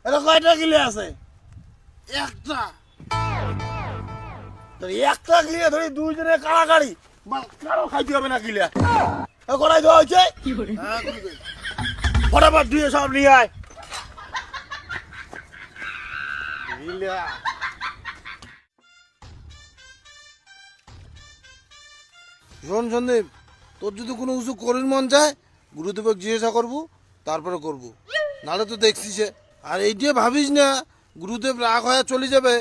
এটা কয়টা গিলে আছে? একটা। একটা গিলে ধরি দুইজনে কাড়াকাড়ি কারো খাইতে হবে না গিলে করাই দেওয়া হয়েছে। ফটাফট দিয়ে সব নিয়ে আয়। শোন সন্দীপ, তোর যদি কোনো কিছু করির মন চায় গুরুদেবকে জিজ্ঞাসা করবো, তারপরে করবো, নাহলে তো দেখছিস। আর এইটা ভাবিস না গুরুদেব রাগ হয়ে চলে যাবে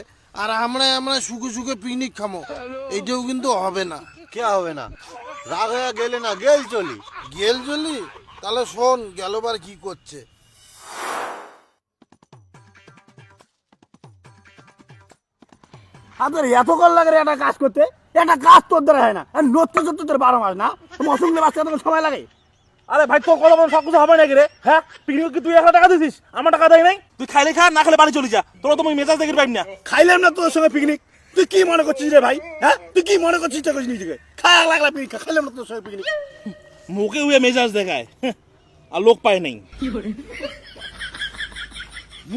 আর আমরা সুখে সুখে পিকনিক খামো, এইটাও কিন্তু হবে না। কে হবে না? রাগ হয়ে গেলে না গেল চলি। গেল চলি? তাহলে শোন গেলবার কি করছে। আপনার এত কল লাগে একটা কাজ করতে, একটা কাজ তোর দ্বারা হয় না। নড়তে চড়তে তোর 12 মাস না, তুমি অসুবিধা বাচ্চা তোর সময় লাগে। আরে ভাই তোর কথা বল সব কিছু হবে নাকি রে? হ্যাঁ, পিকনিক কি তুই 1 লাখ টাকা দিছিস? আমার টাকা দেয় নাই। তুই খাইলে খা, না খেলে বাড়ি চলে যা। তোরা তো মেজাজ দেখে পাইনি না। খাইলাম না তোর সঙ্গে পিকনিক, তুই কি মনে করছিস রে ভাই? হ্যাঁ, তুই কি মনে করছিস নিজেকে? খাওয়া লাগলা পিকনিক, খাইলাম না তোর সঙ্গে পিকনিক। মুখে উয়ে মেজাজ দেখায় আর লোক পায় নাই।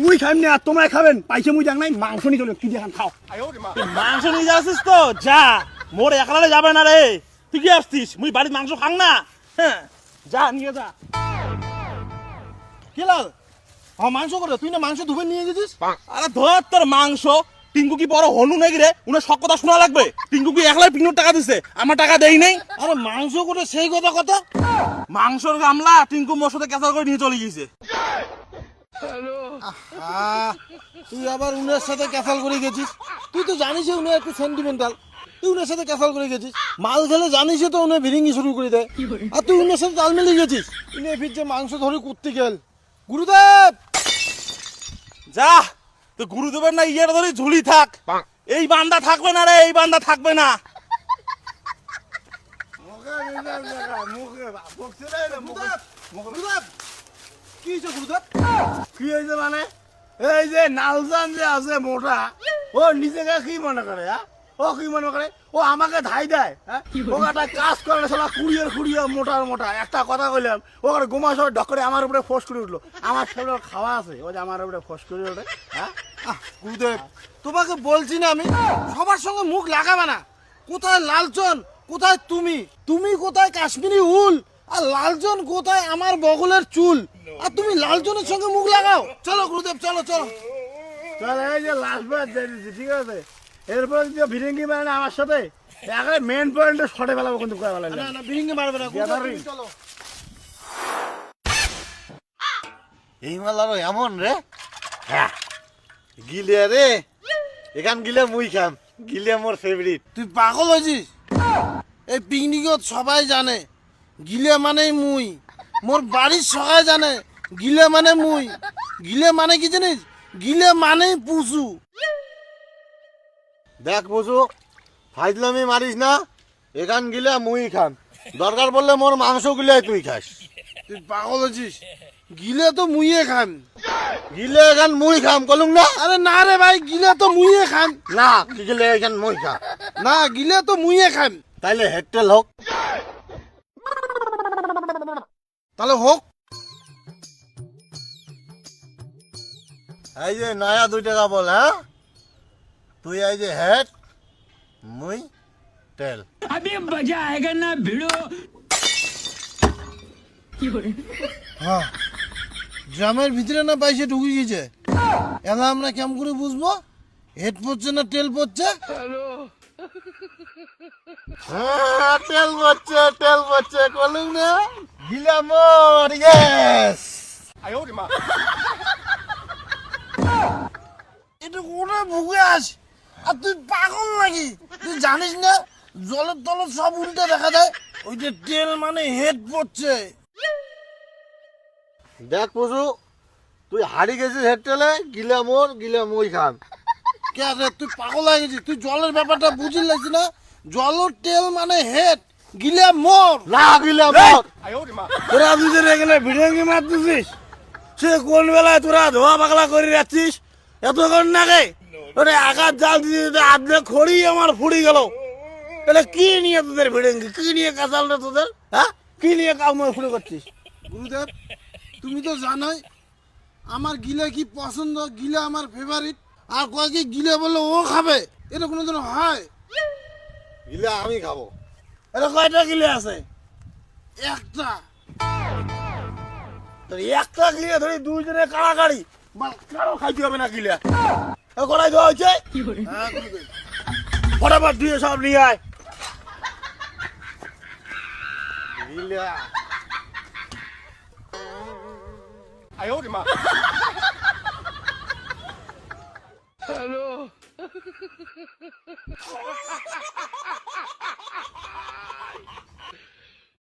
মুই খাইম না আর তোমরা খাবেন, পাইছে মুই জান নাই। মাংস নিয়ে চলো, কি দেখান খাও। তুই মাংস নিয়ে যাচ্ছিস তো যা, মোর একলারে যাবে না রে। তুই কি আসছিস? মুই বাড়ির মাংস খাং না। হ্যাঁ, যা নিয়ে যা। কি লাল মাংস করে তুই না মাংস ধুবে নিয়ে গেছিস? আরে ধর তোর মাংস। টিঙ্কু কি বড় হনু নাকি রে? উনার সব কথা শোনা লাগবে। টিঙ্কু কি একলাই পিকনিক টাকা দিছে, আমার টাকা দেই নাই। আরে মাংস করে সেই কথা মাংসর গামলা টিঙ্কু মোর সাথে ক্যাসাল করে নিয়ে চলে গিয়েছে। তুই আবার উনার সাথে ক্যাসাল করে গেছিস? তুই তো জানিস উনি একটু সেন্টিমেন্টাল, তুই উনার সাথে ক্যাসাল করে গেছিস। মাল খেলে জানিস তো উনি ভিরিঙ্গি শুরু করে দেয়, আর তুই উনার সাথে তাল মিলিয়ে গেছিস। উনি ফিরছে মাংস ধরে করতে গেল। গুরুদেব যা, তো গুরুদেবের না ইয়ের ধরে ঝুলি থাক। এই বান্দা থাকবে না রে, এই বান্দা থাকবে না। কি হয়েছে মানে? এই যে নালজান যে আছে মোটা, ও নিজেকে কি মনে করে? ও কি মনে করে? ও আমাকে ধাই দেয়। ও একটা কাজ করে সালা কুড়িয়ে মোটা একটা কথা কইলাম, ও গোমা সব ডকরে আমার উপরে ফোর্স করে উঠলো। আমার সাথে খাওয়া আছে, ও যে আমার উপরে ফোর্স করে ওঠে। গুরুদেব তোমাকে বলছি না আমি, সবার সঙ্গে মুখ লাগাবে না। কোথায় লালচন, কোথায় তুমি কোথায় কাশ্মীরি উল, আর লালচন কোথায় আমার বগলের চুল, আর তুমি লালচনের সঙ্গে মুখ লাগাও। চলো গুরুদেব চলো চলো চলো। এই যে লাস্ট বার ঠিক আছে, এরপর যে ভিরিঙ্গি মারে না আমার সাথে, একেবারে মেন পয়েন্টে শটে ফেলাবো কিন্তু। না ভিরিঙ্গি মারবে না, চলো। এই মাল আরো এমন রে। হ্যাঁ গিলে রে, এখান গিলে মুই খাম। গিলে মোর ফেভারিট। তুই পাগল হয়েছিস? এই পিকনিকত সবাই জানে গিলে মানেই মুই, মোর বাড়ির সবাই জানে গিলে মানে মুই। গিলে মানে কি জানিস? গিলে মানেই পুষু। দেখ বুঝু, ফাইজলামি মারিস না। এখান গিলে মুই খাম, দরকার পড়লে মোর মাংস গিলে তুই খাস। তুই পাগল হয়েছিস? গিলে তো মুইয়ে খাম। গিলে এখান মুই খাম কলুম না। আরে না রে ভাই, গিলে তো মুইয়ে খাম। না কি গিলে এখান মুই খা। না গিলে তো মুইয়ে খাম। তাইলে হেডটেল হোক। তাহলে হোক। এই যে নয়া 2 টাকা বল। হ্যাঁ তুই এই যে হেড, মুই টেল। अभी मजा आएगा ना भिड़ो। হ্যাঁ ড্রামের ভিতরে না পাইছে ঢুকে গেছে। এলা আমরা কেমন করে বুঝবো হেড পড়ছে না টেল পড়ছে? তেল বচ্ছে কলুম না। গিলা মোর ইয়েস। এটা ওরা ভুগে আস। আর তুই পাগল নাকি? তুই জানিস না জলের তলত সব উল্টে দেখা যায়। ওই যে তেল মানে হেড পড়ছে। দেখ পুজু, তুই হারি গেছিস হেডটেলে। গিলা মোর, গিলা মুই খাম। কে রে তুই পাগল হয়ে গেছিস? তুই জলের ব্যাপারটা বুঝি লাগছি না? জলের তেল মানে হেড, গিলে মোর না গিলা মোর। তোরা দুজন এখানে ভিড়ঙ্গি মারতেছিস, সে কোন বেলায় তোরা ধোয়া পাগলা করে যাচ্ছিস এতক্ষণ নাকি? ওরে আঘাত জাল দিতে আধে খড়ি আমার ফুড়ি গেল। তাহলে কি নিয়ে তোদের ভিড়ঙ্গি, কি নিয়ে কাঁচালটা তোদের? হ্যাঁ কি নিয়ে কাউ ফুড়ে করছিস? গুরুদেব তুমি তো জানোই আমার গিলে কি পছন্দ, গিলে আমার ফেভারিট, আর কয় কি গিলে বললে ও খাবে, এটা কোনো দিন হয়? গিলে আমি খাবো। এটা কয়টা গিলে আছে? একটা। তো একটা গিলে ধরি দুইজনে কাড়াকাড়ি, মানে কারো খাইতে হবে না গিলে। কড়াই দেওয়া হয়েছে, হ্যাঁ গুরুদেব। ফটাফট দিয়ে সব নিয়ে আয়। গিলে हेलो